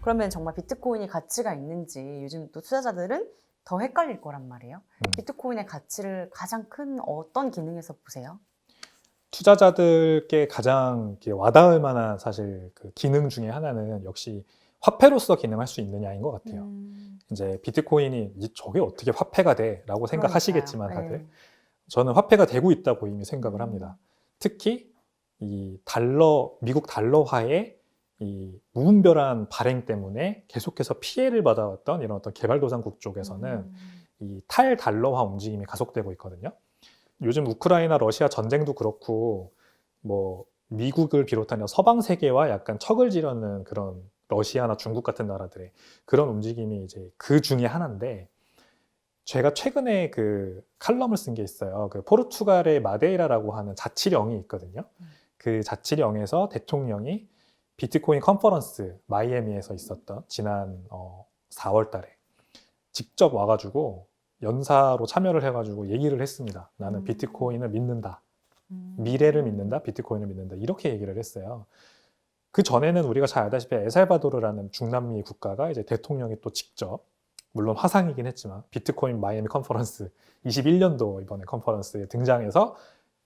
그러면 정말 비트코인이 가치가 있는지 요즘 또 투자자들은 더 헷갈릴 거란 말이에요. 비트코인의 가치를 가장 큰 어떤 기능에서 보세요? 투자자들께 가장 이렇게 와닿을 만한 사실 그 기능 중에 하나는 역시 화폐로서 기능할 수 있느냐인 것 같아요. 이제 비트코인이 저게 어떻게 화폐가 돼라고 생각하시겠지만 다들 네. 저는 화폐가 되고 있다고 이미 생각을 합니다. 특히 이 미국 달러화의 이 무분별한 발행 때문에 계속해서 피해를 받아왔던 이런 어떤 개발도상국 쪽에서는 이 탈달러화 움직임이 가속되고 있거든요. 요즘 우크라이나 러시아 전쟁도 그렇고 뭐 미국을 비롯한 서방 세계와 약간 척을 지르는 그런 러시아나 중국 같은 나라들의 그런 움직임이 이제 그 중에 하나인데, 제가 최근에 그 칼럼을 쓴 게 있어요. 그 포르투갈의 마데이라라고 하는 자치령이 있거든요. 그 자치령에서 대통령이 비트코인 컨퍼런스 마이애미에서 있었던 지난 4월 달에 직접 와가지고 연사로 참여를 해가지고 얘기를 했습니다. 나는 비트코인을 믿는다. 미래를 믿는다. 비트코인을 믿는다. 이렇게 얘기를 했어요. 그 전에는 우리가 잘 알다시피 엘살바도르라는 중남미 국가가 이제 대통령이 또 직접, 물론 화상이긴 했지만 비트코인 마이애미 컨퍼런스 21년도 이번에 컨퍼런스에 등장해서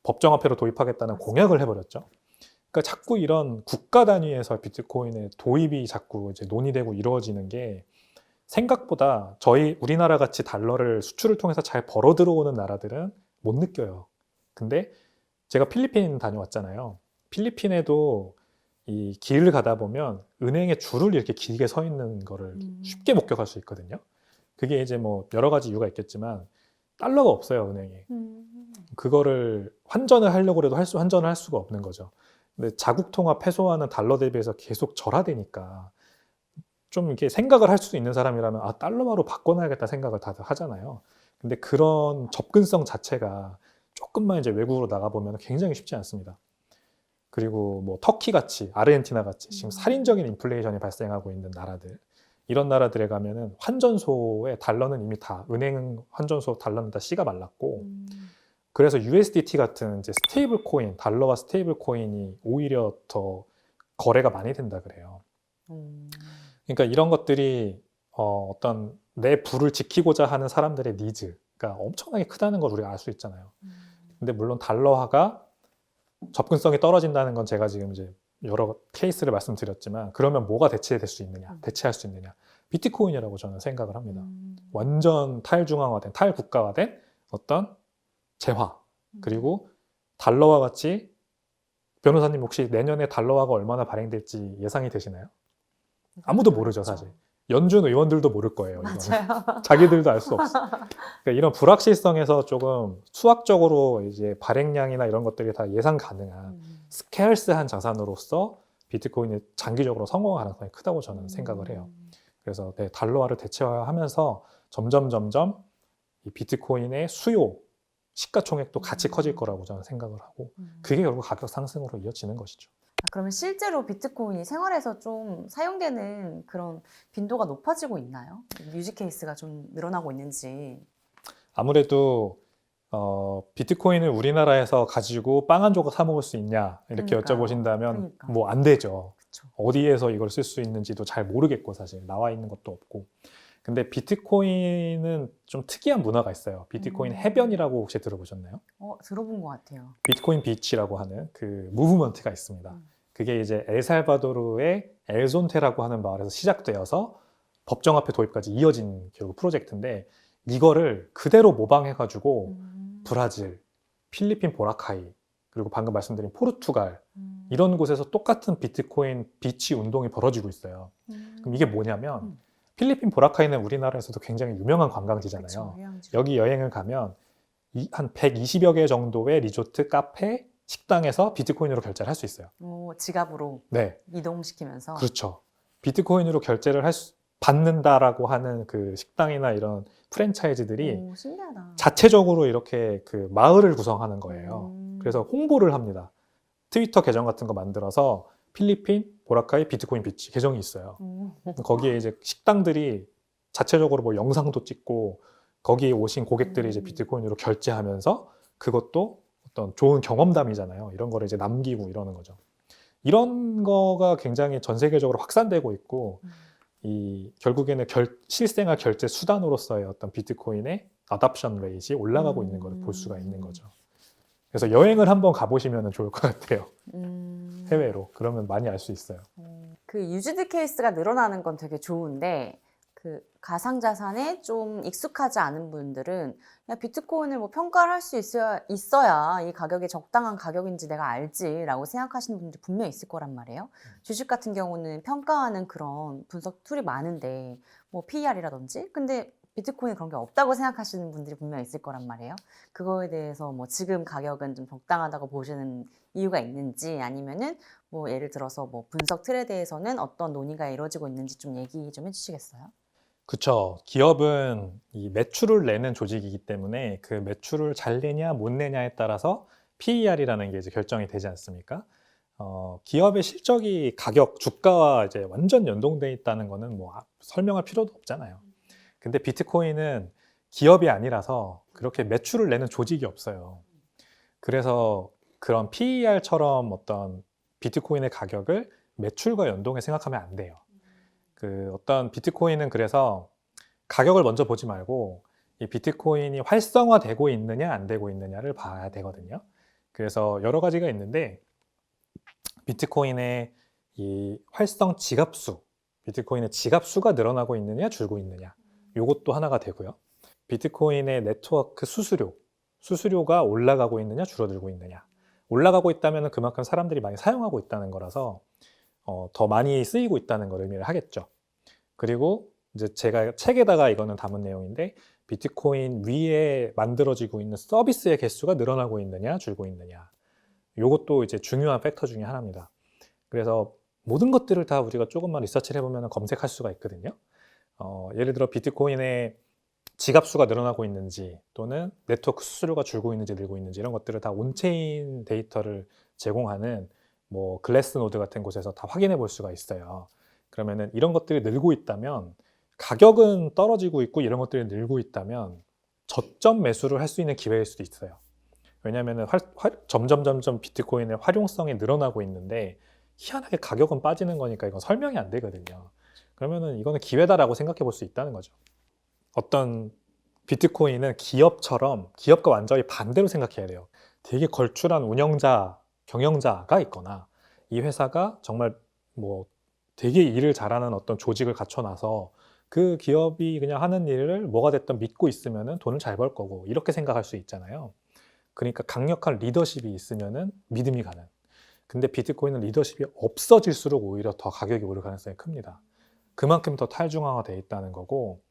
법정화폐로 도입하겠다는 공약을 해버렸죠. 그러니까 자꾸 이런 국가 단위에서 비트코인의 도입이 자꾸 이제 논의되고 이루어지는 게 생각보다 우리나라 같이 달러를 수출을 통해서 잘 벌어 들어오는 나라들은 못 느껴요. 근데 제가 필리핀 다녀왔잖아요. 필리핀에도 이 길을 가다 보면 은행에 줄을 이렇게 길게 서 있는 거를 쉽게 목격할 수 있거든요. 그게 이제 뭐 여러 가지 이유가 있겠지만 달러가 없어요, 은행에. 그거를 환전을 하려고 해도 환전을 할 수가 없는 거죠. 근데 자국 통화 페소화는 달러 대비해서 계속 절하되니까 좀 이렇게 생각을 할 수 있는 사람이라면 달러화로 바꿔놔야겠다 생각을 다들 하잖아요. 근데 그런 접근성 자체가 조금만 이제 외국으로 나가보면 굉장히 쉽지 않습니다. 그리고 뭐 터키 같이, 아르헨티나 같이 지금 살인적인 인플레이션이 발생하고 있는 나라들, 이런 나라들에 가면은 환전소에 달러는 이미 다, 은행 환전소 달러는 다 씨가 말랐고, 그래서 USDT 같은 이제 스테이블 코인, 달러와 스테이블 코인이 오히려 더 거래가 많이 된다 그래요. 그러니까 이런 것들이 어떤 내 부를 지키고자 하는 사람들의 니즈가 엄청나게 크다는 걸 우리가 알 수 있잖아요. 근데 물론 달러화가 접근성이 떨어진다는 건 제가 지금 이제 여러 케이스를 말씀드렸지만, 그러면 뭐가 대체될 수 있느냐, 대체할 수 있느냐? 비트코인이라고 저는 생각을 합니다. 완전 탈중앙화된, 탈국가화된 어떤 재화. 그리고 달러와 같이, 변호사님 혹시 내년에 달러화가 얼마나 발행될지 예상이 되시나요? 아무도 모르죠, 사실. 연준 의원들도 모를 거예요. 맞아요. 자기들도 알 수 없어. 그러니까 이런 불확실성에서 조금 수학적으로 이제 발행량이나 이런 것들이 다 예상 가능한 스케일스한 자산으로서 비트코인이 장기적으로 성공할 가능성이 크다고 저는 생각을 해요. 그래서 달러화를 대체화하면서 점점 이 비트코인의 수요, 시가총액도 같이 커질 거라고 저는 생각을 하고, 그게 결국 가격 상승으로 이어지는 것이죠. 그러면 실제로 비트코인이 생활에서 좀 사용되는 그런 빈도가 높아지고 있나요? 유지 케이스가 좀 늘어나고 있는지. 아무래도 비트코인을 우리나라에서 가지고 빵 한 조각 사 먹을 수 있냐 이렇게 그러니까요. 여쭤보신다면 뭐 안 되죠. 그쵸. 어디에서 이걸 쓸 수 있는지도 잘 모르겠고 사실 나와 있는 것도 없고. 근데 비트코인은 좀 특이한 문화가 있어요. 비트코인 해변이라고 혹시 들어보셨나요? 들어본 것 같아요. 비트코인 비치라고 하는 그 무브먼트가 있습니다. 그게 이제 엘살바도르의 엘손테라고 하는 마을에서 시작되어서 법정화폐 도입까지 이어진 결국 프로젝트인데, 이거를 그대로 모방해가지고 브라질, 필리핀 보라카이, 그리고 방금 말씀드린 포르투갈, 이런 곳에서 똑같은 비트코인 비치 운동이 벌어지고 있어요. 그럼 이게 뭐냐면 필리핀 보라카이는 우리나라에서도 굉장히 유명한 관광지잖아요. 그쵸, 여기 여행을 가면 한 120여 개 정도의 리조트, 카페, 식당에서 비트코인으로 결제를 할 수 있어요. 지갑으로 네, 이동시키면서. 그렇죠. 비트코인으로 결제를 받는다라고 하는 그 식당이나 이런 프랜차이즈들이 신기하다. 자체적으로 이렇게 그 마을을 구성하는 거예요. 그래서 홍보를 합니다. 트위터 계정 같은 거 만들어서 필리핀 보라카이 비트코인 비치 계정이 있어요. 거기에 이제 식당들이 자체적으로 뭐 영상도 찍고, 거기에 오신 고객들이 이제 비트코인으로 결제하면서 그것도 어떤 좋은 경험담이잖아요. 이런 거를 이제 남기고 이러는 거죠. 이런 거가 굉장히 전 세계적으로 확산되고 있고, 결국에는 실생활 결제 수단으로서의 어떤 비트코인의 어답션 레이트가 올라가고 있는 걸 볼 수가 있는 거죠. 그래서 여행을 한번 가보시면 좋을 것 같아요. 해외로. 그러면 많이 알 수 있어요. 그 유즈드 케이스가 늘어나는 건 되게 좋은데 그 가상자산에 좀 익숙하지 않은 분들은 야, 비트코인을 뭐 평가를 할 수 있어야 이 가격이 적당한 가격인지 내가 알지라고 생각하시는 분들이 분명히 있을 거란 말이에요. 주식 같은 경우는 평가하는 그런 분석 툴이 많은데 뭐 PER이라든지 근데 비트코인 그런 게 없다고 생각하시는 분들이 분명히 있을 거란 말이에요. 그거에 대해서 뭐 지금 가격은 좀 적당하다고 보시는 이유가 있는지 아니면은 뭐 예를 들어서 뭐 분석 틀에 대해서는 어떤 논의가 이루어지고 있는지 좀 얘기 좀 해주시겠어요? 그쵸. 기업은 이 매출을 내는 조직이기 때문에 그 매출을 잘 내냐 못 내냐에 따라서 PER이라는 게 이제 결정이 되지 않습니까? 기업의 실적이 가격, 주가와 이제 완전 연동돼 있다는 거는 뭐 설명할 필요도 없잖아요. 근데 비트코인은 기업이 아니라서 그렇게 매출을 내는 조직이 없어요. 그래서 그런 PER처럼 어떤 비트코인의 가격을 매출과 연동해 생각하면 안 돼요. 그 어떤 비트코인은 그래서 가격을 먼저 보지 말고 이 비트코인이 활성화되고 있느냐 안 되고 있느냐를 봐야 되거든요. 그래서 여러 가지가 있는데 비트코인의 이 활성 지갑수, 비트코인의 지갑수가 늘어나고 있느냐 줄고 있느냐 요것도 하나가 되고요. 비트코인의 네트워크 수수료가 올라가고 있느냐 줄어들고 있느냐. 올라가고 있다면 그만큼 사람들이 많이 사용하고 있다는 거라서 더 많이 쓰이고 있다는 걸 의미를 하겠죠. 그리고 이제 제가 책에다가 이거는 담은 내용인데 비트코인 위에 만들어지고 있는 서비스의 개수가 늘어나고 있느냐 줄고 있느냐. 이것도 이제 중요한 팩터 중에 하나입니다. 그래서 모든 것들을 다 우리가 조금만 리서치를 해보면 검색할 수가 있거든요. 예를 들어 비트코인의 지갑수가 늘어나고 있는지 또는 네트워크 수수료가 줄고 있는지 늘고 있는지 이런 것들을 다 온체인 데이터를 제공하는 뭐 글래스노드 같은 곳에서 다 확인해 볼 수가 있어요. 그러면은 이런 것들이 늘고 있다면 가격은 떨어지고 있고 이런 것들이 늘고 있다면 저점 매수를 할 수 있는 기회일 수도 있어요. 왜냐하면 점점 비트코인의 활용성이 늘어나고 있는데 희한하게 가격은 빠지는 거니까 이건 설명이 안 되거든요. 그러면은 이거는 기회다라고 생각해 볼 수 있다는 거죠. 어떤 비트코인은 기업과 완전히 반대로 생각해야 돼요. 되게 걸출한 경영자가 있거나 이 회사가 정말 뭐 되게 일을 잘하는 어떤 조직을 갖춰놔서 그 기업이 그냥 하는 일을 뭐가 됐든 믿고 있으면은 돈을 잘 벌 거고 이렇게 생각할 수 있잖아요. 그러니까 강력한 리더십이 있으면은 믿음이 가는. 근데 비트코인은 리더십이 없어질수록 오히려 더 가격이 오를 가능성이 큽니다. 그만큼 더 탈중앙화되어 있다는 거고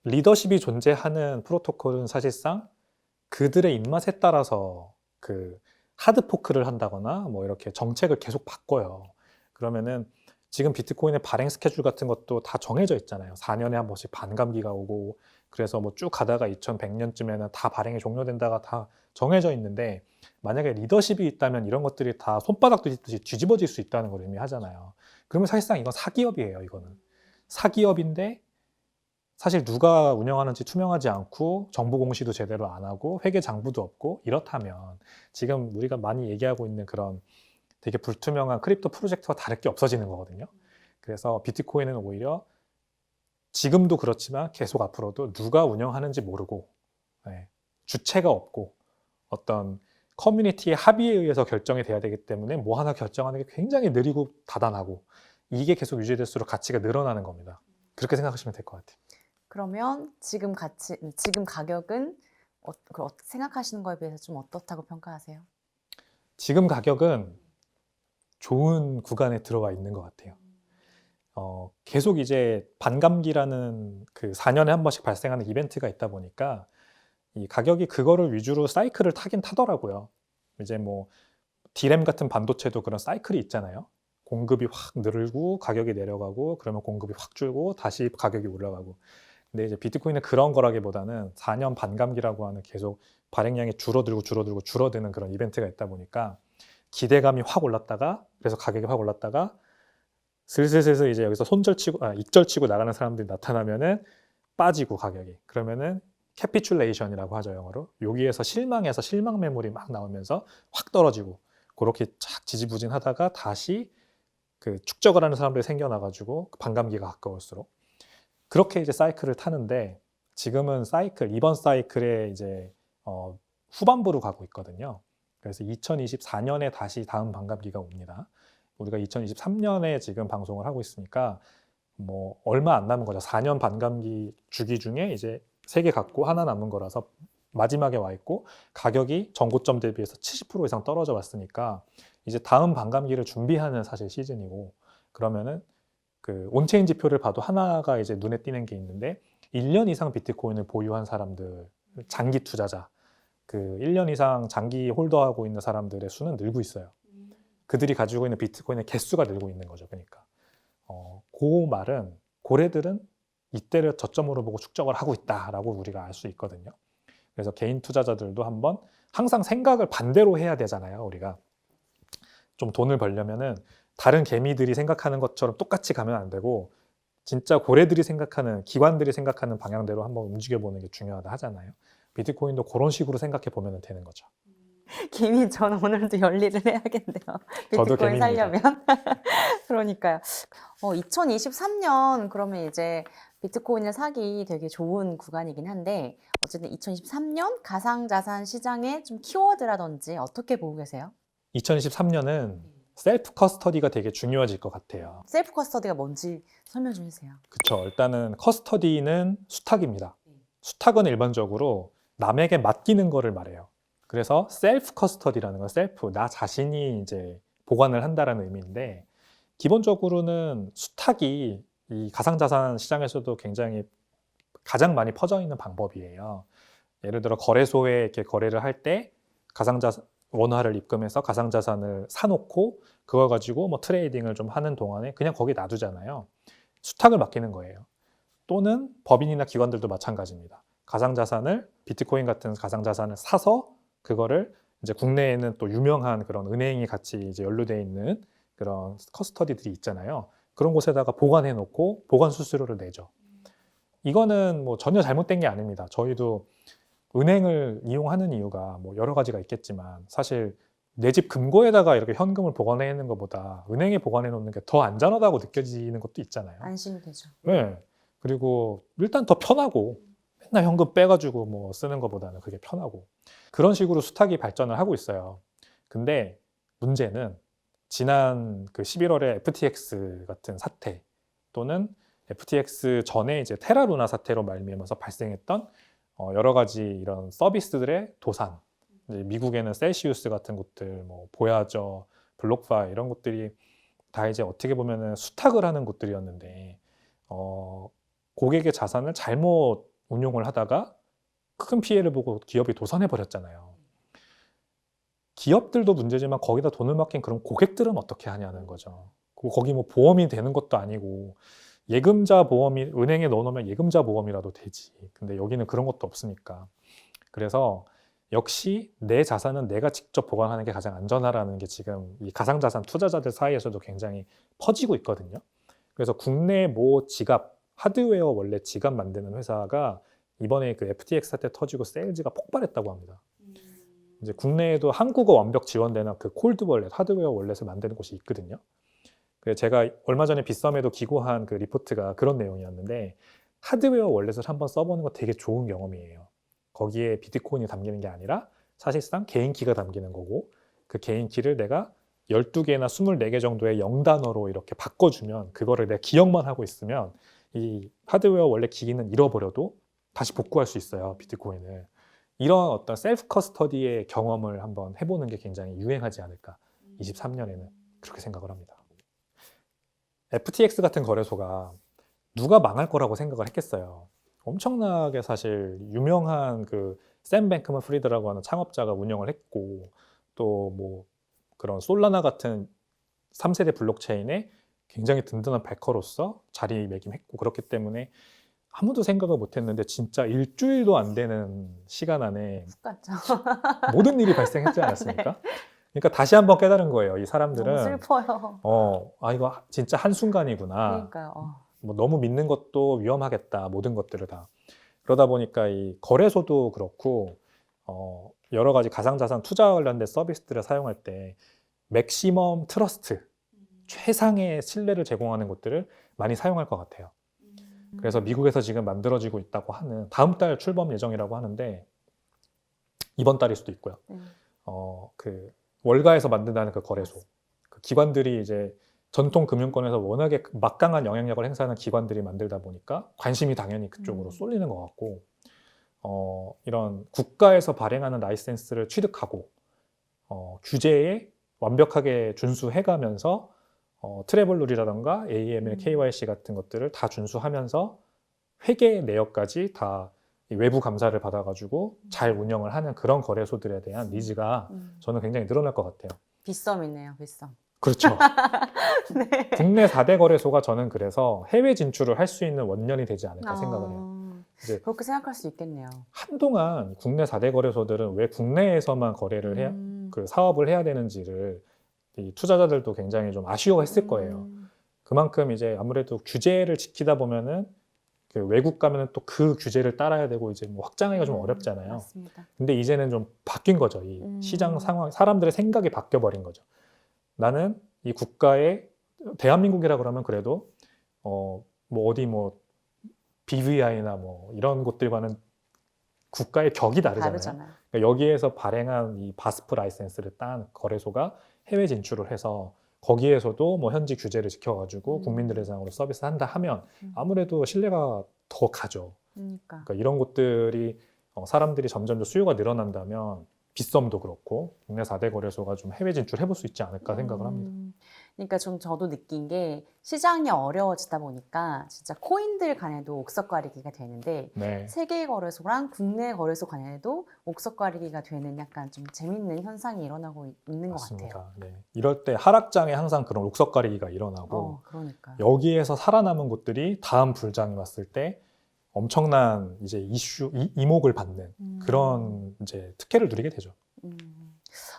리더십이 존재하는 프로토콜은 사실상 그들의 입맛에 따라서 그 하드포크를 한다거나 뭐 이렇게 정책을 계속 바꿔요. 그러면은 지금 비트코인의 발행 스케줄 같은 것도 다 정해져 있잖아요. 4년에 한 번씩 반감기가 오고 그래서 뭐 쭉 가다가 2100년쯤에는 다 발행이 종료된다가 다 정해져 있는데 만약에 리더십이 있다면 이런 것들이 다 손바닥 뒤집듯이 뒤집어질 수 있다는 걸 의미하잖아요. 그러면 사실상 이건 사기업이에요. 이거는 사기업인데 사실 누가 운영하는지 투명하지 않고 정보 공시도 제대로 안 하고 회계 장부도 없고 이렇다면 지금 우리가 많이 얘기하고 있는 그런 되게 불투명한 크립토 프로젝트와 다를 게 없어지는 거거든요. 그래서 비트코인은 오히려 지금도 그렇지만 계속 앞으로도 누가 운영하는지 모르고 주체가 없고 어떤 커뮤니티의 합의에 의해서 결정이 돼야 되기 때문에 뭐 하나 결정하는 게 굉장히 느리고 다단하고 이게 계속 유지될수록 가치가 늘어나는 겁니다. 그렇게 생각하시면 될 것 같아요. 그러면 지금 가격은 생각하시는 거에 비해서 좀 어떻다고 평가하세요? 지금 가격은 좋은 구간에 들어와 있는 것 같아요. 계속 이제 반감기라는 그 4년에 한 번씩 발생하는 이벤트가 있다 보니까 이 가격이 그거를 위주로 사이클을 타긴 타더라고요. 이제 뭐 디램 같은 반도체도 그런 사이클이 있잖아요. 공급이 확 늘고 가격이 내려가고 그러면 공급이 확 줄고 다시 가격이 올라가고. 근데 이제 비트코인은 그런 거라기보다는 4년 반감기라고 하는 계속 발행량이 줄어드는 그런 이벤트가 있다 보니까 기대감이 확 올랐다가 그래서 가격이 확 올랐다가 슬슬 이제 여기서 익절치고 나가는 사람들이 나타나면은 빠지고 가격이 그러면은 캐피출레이션이라고 하죠 영어로. 여기에서 실망해서 실망 매물이 막 나오면서 확 떨어지고 그렇게 착 지지부진하다가 다시 그 축적을 하는 사람들이 생겨나가지고 반감기가 가까울수록 그렇게 이제 사이클을 타는데 지금은 이번 사이클에 이제 후반부로 가고 있거든요. 그래서 2024년에 다시 다음 반감기가 옵니다. 우리가 2023년에 지금 방송을 하고 있으니까 뭐 얼마 안 남은 거죠. 4년 반감기 주기 중에 이제 3개 갔고 하나 남은 거라서 마지막에 와 있고 가격이 전고점 대비해서 70% 이상 떨어져 왔으니까 이제 다음 반감기를 준비하는 사실 시즌이고 그러면은 그 온체인 지표를 봐도 하나가 이제 눈에 띄는 게 있는데 1년 이상 비트코인을 보유한 사람들, 장기 투자자, 그 1년 이상 장기 홀더하고 있는 사람들의 수는 늘고 있어요. 그들이 가지고 있는 비트코인의 개수가 늘고 있는 거죠. 그러니까 그 말은 고래들은 이때를 저점으로 보고 축적을 하고 있다라고 우리가 알 수 있거든요. 그래서 개인 투자자들도 한번 항상 생각을 반대로 해야 되잖아요. 우리가 좀 돈을 벌려면은 다른 개미들이 생각하는 것처럼 똑같이 가면 안 되고 진짜 고래들이 생각하는 기관들이 생각하는 방향대로 한번 움직여보는 게 중요하다 하잖아요. 비트코인도 그런 식으로 생각해 보면 되는 거죠. 개미 저는 오늘도 열일을 해야겠네요. 저도 비트코인 개미입니다. 살려면. 그러니까요. 2023년 그러면 이제 비트코인을 사기 되게 좋은 구간이긴 한데 어쨌든 2023년 가상자산 시장의 좀 키워드라든지 어떻게 보고 계세요? 2023년은 셀프 커스터디가 되게 중요해질 것 같아요. 셀프 커스터디가 뭔지 설명 좀 해주세요. 그렇죠. 일단은 커스터디는 수탁입니다. 수탁은 일반적으로 남에게 맡기는 거를 말해요. 그래서 셀프 커스터디라는 건 셀프, 나 자신이 이제 보관을 한다라는 의미인데 기본적으로는 수탁이 이 가상자산 시장에서도 굉장히 가장 많이 퍼져 있는 방법이에요. 예를 들어 거래소에 이렇게 거래를 할 때 가상자산 원화를 입금해서 가상자산을 사놓고 그걸 가지고 뭐 트레이딩을 좀 하는 동안에 그냥 거기 놔두잖아요. 수탁을 맡기는 거예요. 또는 법인이나 기관들도 마찬가지입니다. 가상자산을 비트코인 같은 가상자산을 사서 그거를 이제 국내에는 또 유명한 그런 은행이 같이 이제 연루되어 있는 그런 커스터디들이 있잖아요. 그런 곳에다가 보관해 놓고 보관 수수료를 내죠. 이거는 뭐 전혀 잘못된 게 아닙니다. 저희도 은행을 이용하는 이유가 뭐 여러 가지가 있겠지만 사실 내 집 금고에다가 이렇게 현금을 보관해 놓는 것보다 은행에 보관해 놓는 게 더 안전하다고 느껴지는 것도 있잖아요. 안심이 되죠. 네. 그리고 일단 더 편하고 맨날 현금 빼가지고 뭐 쓰는 것보다는 그게 편하고 그런 식으로 수탁이 발전을 하고 있어요. 근데 문제는 지난 그 11월에 FTX 같은 사태 또는 FTX 전에 이제 테라루나 사태로 말미암아서 발생했던 여러 가지 이런 서비스들의 도산. 이제 미국에는 셀시우스 같은 곳들, 뭐 보야저, 블록파이 이런 곳들이 다 이제 어떻게 보면은 수탁을 하는 곳들이었는데 고객의 자산을 잘못 운용을 하다가 큰 피해를 보고 기업이 도산해 버렸잖아요. 기업들도 문제지만 거기다 돈을 맡긴 그런 고객들은 어떻게 하냐는 거죠. 거기 뭐 보험이 되는 것도 아니고 예금자 보험이 은행에 넣어놓으면 예금자 보험이라도 되지. 근데 여기는 그런 것도 없으니까. 그래서 역시 내 자산은 내가 직접 보관하는 게 가장 안전하라는 게 지금 이 가상자산 투자자들 사이에서도 굉장히 퍼지고 있거든요. 그래서 국내 모 지갑, 하드웨어 원래 지갑 만드는 회사가 이번에 그 FTX 사태 터지고 세일즈가 폭발했다고 합니다. 이제 국내에도 한국어 완벽 지원되는 그 콜드 월렛, 하드웨어 월렛을 만드는 곳이 있거든요. 그래서 제가 얼마 전에 빗썸에도 기고한 그 리포트가 그런 내용이었는데 하드웨어 월렛을 한번 써보는 거 되게 좋은 경험이에요. 거기에 비트코인이 담기는 게 아니라 사실상 개인 키가 담기는 거고 그 개인 키를 내가 12개나 24개 정도의 0단어로 이렇게 바꿔주면 그거를 내가 기억만 하고 있으면 이 하드웨어 원래 기기는 잃어버려도 다시 복구할 수 있어요, 비트코인을. 이런 어떤 셀프 커스터디의 경험을 한번 해보는 게 굉장히 유행하지 않을까, 23년에는 그렇게 생각을 합니다. FTX 같은 거래소가 누가 망할 거라고 생각을 했겠어요. 엄청나게 사실 유명한 그 샘 뱅크먼 프리드라고 하는 창업자가 운영을 했고 또 뭐 그런 솔라나 같은 3세대 블록체인에 굉장히 든든한 백커로서 자리매김했고 그렇기 때문에 아무도 생각을 못했는데 진짜 일주일도 안 되는 시간 안에 훅 갔죠. 모든 일이 발생했지 않았습니까? 네. 그러니까 다시 한번 깨달은 거예요. 이 너무 사람들은 슬퍼요. 이거 진짜 한순간이구나. 그러니까요. 뭐 너무 믿는 것도 위험하겠다. 모든 것들을 다. 그러다 보니까 이 거래소도 그렇고 여러 가지 가상자산 투자 관련된 서비스들을 사용할 때 맥시멈 트러스트 최상의 신뢰를 제공하는 곳들을 많이 사용할 것 같아요. 그래서 미국에서 지금 만들어지고 있다고 하는 다음 달 출범 예정이라고 하는데 이번 달일 수도 있고요. 그 월가에서 만든다는 그 거래소, 그 기관들이 이제 전통 금융권에서 워낙에 막강한 영향력을 행사하는 기관들이 만들다 보니까 관심이 당연히 그쪽으로 쏠리는 것 같고, 이런 국가에서 발행하는 라이센스를 취득하고 규제에 완벽하게 준수해가면서 트래블룰이라던가 AML, KYC 같은 것들을 다 준수하면서 회계 내역까지 다 외부 감사를 받아가지고 잘 운영을 하는 그런 거래소들에 대한 니즈가 저는 굉장히 늘어날 것 같아요. 빗썸이네요, 빗썸. 그렇죠. 네. 국내 4대 거래소가 저는 그래서 해외 진출을 할 수 있는 원년이 되지 않을까 생각을 해요. 이제 그렇게 생각할 수 있겠네요. 한동안 국내 4대 거래소들은 왜 국내에서만 거래를 해야, 그 사업을 해야 되는지를 이 투자자들도 굉장히 좀 아쉬워했을 거예요. 그만큼 이제 아무래도 규제를 지키다 보면은 그 외국 가면은 또 그 규제를 따라야 되고 이제 뭐 확장하기가 좀 어렵잖아요. 맞습니다. 근데 이제는 좀 바뀐 거죠. 이 시장 상황, 사람들의 생각이 바뀌어 버린 거죠. 나는 이 국가의 대한민국이라 그러면 그래도 뭐 어디 뭐 BVI나 뭐 이런 곳들과는 국가의 격이 다르잖아요. 그러니까 여기에서 발행한 이 바스프 라이센스를 딴 거래소가 해외 진출을 해서 거기에서도 뭐 현지 규제를 지켜가지고 국민들의 대상으로 서비스한다 하면 아무래도 신뢰가 더 가죠. 그러니까 이런 곳들이 사람들이 점점 더 수요가 늘어난다면 빗썸도 그렇고 국내 4대 거래소가 좀 해외 진출해볼 수 있지 않을까 생각을 합니다. 그러니까 좀 저도 느낀 게 시장이 어려워지다 보니까 진짜 코인들 간에도 옥석 가리기가 되는데 네. 세계 거래소랑 국내 거래소 간에도 옥석 가리기가 되는 약간 좀 재밌는 현상이 일어나고 있는 맞습니다. 것 같아요. 네. 이럴 때 하락장에 항상 그런 옥석 가리기가 일어나고 그러니까요. 여기에서 살아남은 곳들이 다음 불장이 왔을 때 엄청난 이제 이목을 받는 그런 이제 특혜를 누리게 되죠.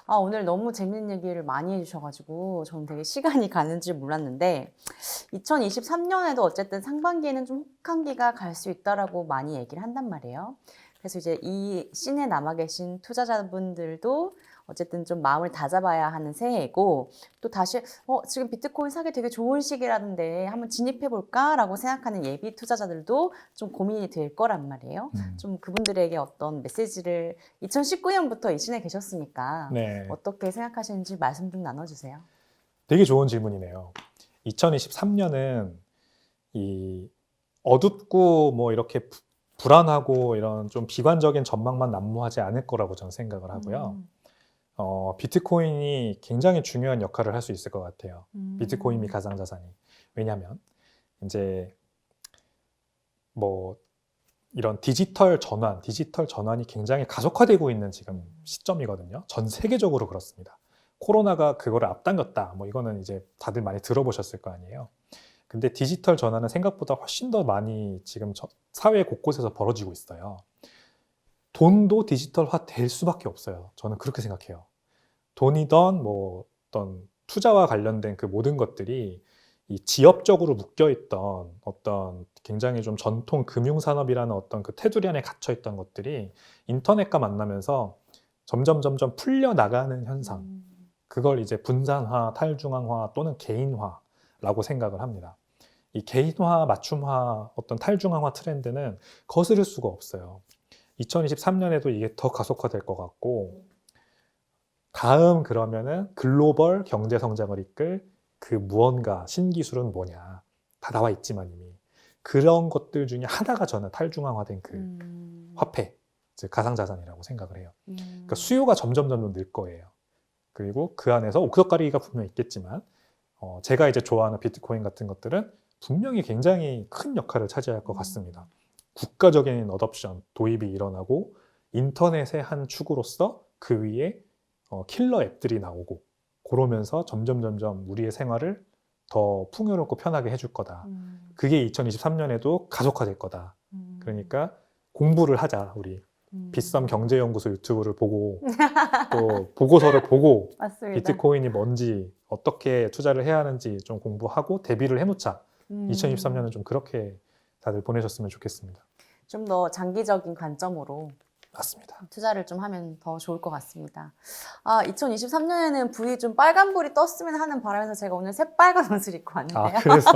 오늘 너무 재밌는 얘기를 많이 해주셔가지고 저는 되게 시간이 가는 줄 몰랐는데 2023년에도 어쨌든 상반기에는 좀 혹한기가 갈 수 있다라고 많이 얘기를 한단 말이에요. 그래서 이제 이 씬에 남아 계신 투자자분들도 어쨌든 좀 마음을 다잡아야 하는 새해이고 또 다시 지금 비트코인 사기 되게 좋은 시기라는데 한번 진입해볼까라고 생각하는 예비 투자자들도 좀 고민이 될 거란 말이에요. 좀 그분들에게 어떤 메시지를 2019년부터 이 씬에 계셨으니까 네. 어떻게 생각하시는지 말씀 좀 나눠주세요. 되게 좋은 질문이네요. 2023년은 이 어둡고 뭐 이렇게 불안하고 이런 좀 비관적인 전망만 난무하지 않을 거라고 저는 생각을 하고요. 비트코인이 굉장히 중요한 역할을 할 수 있을 것 같아요. 비트코인 및 가상자산이. 왜냐하면 이제 뭐 이런 디지털 전환이 굉장히 가속화되고 있는 지금 시점이거든요. 전 세계적으로 그렇습니다. 코로나가 그거를 앞당겼다. 뭐 이거는 이제 다들 많이 들어보셨을 거 아니에요. 근데 디지털 전환은 생각보다 훨씬 더 많이 지금 사회 곳곳에서 벌어지고 있어요. 돈도 디지털화 될 수밖에 없어요. 저는 그렇게 생각해요. 돈이던 뭐 어떤 투자와 관련된 그 모든 것들이 이 지역적으로 묶여있던 어떤 굉장히 좀 전통 금융산업이라는 어떤 그 테두리 안에 갇혀있던 것들이 인터넷과 만나면서 점점 풀려나가는 현상. 그걸 이제 분산화, 탈중앙화 또는 개인화라고 생각을 합니다. 이 개인화, 맞춤화, 어떤 탈중앙화 트렌드는 거스를 수가 없어요. 2023년에도 이게 더 가속화될 것 같고 다음 그러면은 글로벌 경제 성장을 이끌 그 무언가 신기술은 뭐냐 다 나와 있지만 이미 그런 것들 중에 하나가 저는 탈중앙화된 그 화폐, 즉 가상자산이라고 생각을 해요. 그러니까 수요가 점점 늘 거예요. 그리고 그 안에서 옥석 가리기가 분명히 있겠지만 제가 이제 좋아하는 비트코인 같은 것들은 분명히 굉장히 큰 역할을 차지할 것 같습니다. 국가적인 어댑션, 도입이 일어나고 인터넷의 한 축으로서 그 위에 킬러 앱들이 나오고 그러면서 점점 우리의 생활을 더 풍요롭고 편하게 해줄 거다. 그게 2023년에도 가속화될 거다. 그러니까 공부를 하자, 우리. 빗썸 경제연구소 유튜브를 보고 또 보고서를 보고 맞습니다. 비트코인이 뭔지 어떻게 투자를 해야 하는지 좀 공부하고 대비를 해놓자. 2023년은 좀 그렇게 다들 보내셨으면 좋겠습니다. 좀 더 장기적인 관점으로 맞습니다. 투자를 좀 하면 더 좋을 것 같습니다. 2023년에는 불이 좀 빨간 불이 떴으면 하는 바람에서 제가 오늘 새빨간 옷을 입고 왔는데요. 그래서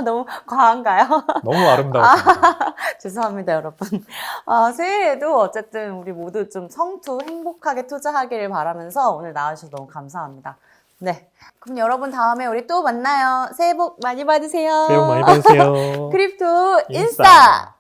너무 과한가요? 너무 아름다웠습니다. 죄송합니다, 여러분. 새해에도 어쨌든 우리 모두 좀 성투, 행복하게 투자하기를 바라면서 오늘 나와주셔서 너무 감사합니다. 네. 그럼 여러분 다음에 우리 또 만나요. 새해 복 많이 받으세요. 새해 복 많이 받으세요. 크립토 인싸. 인싸!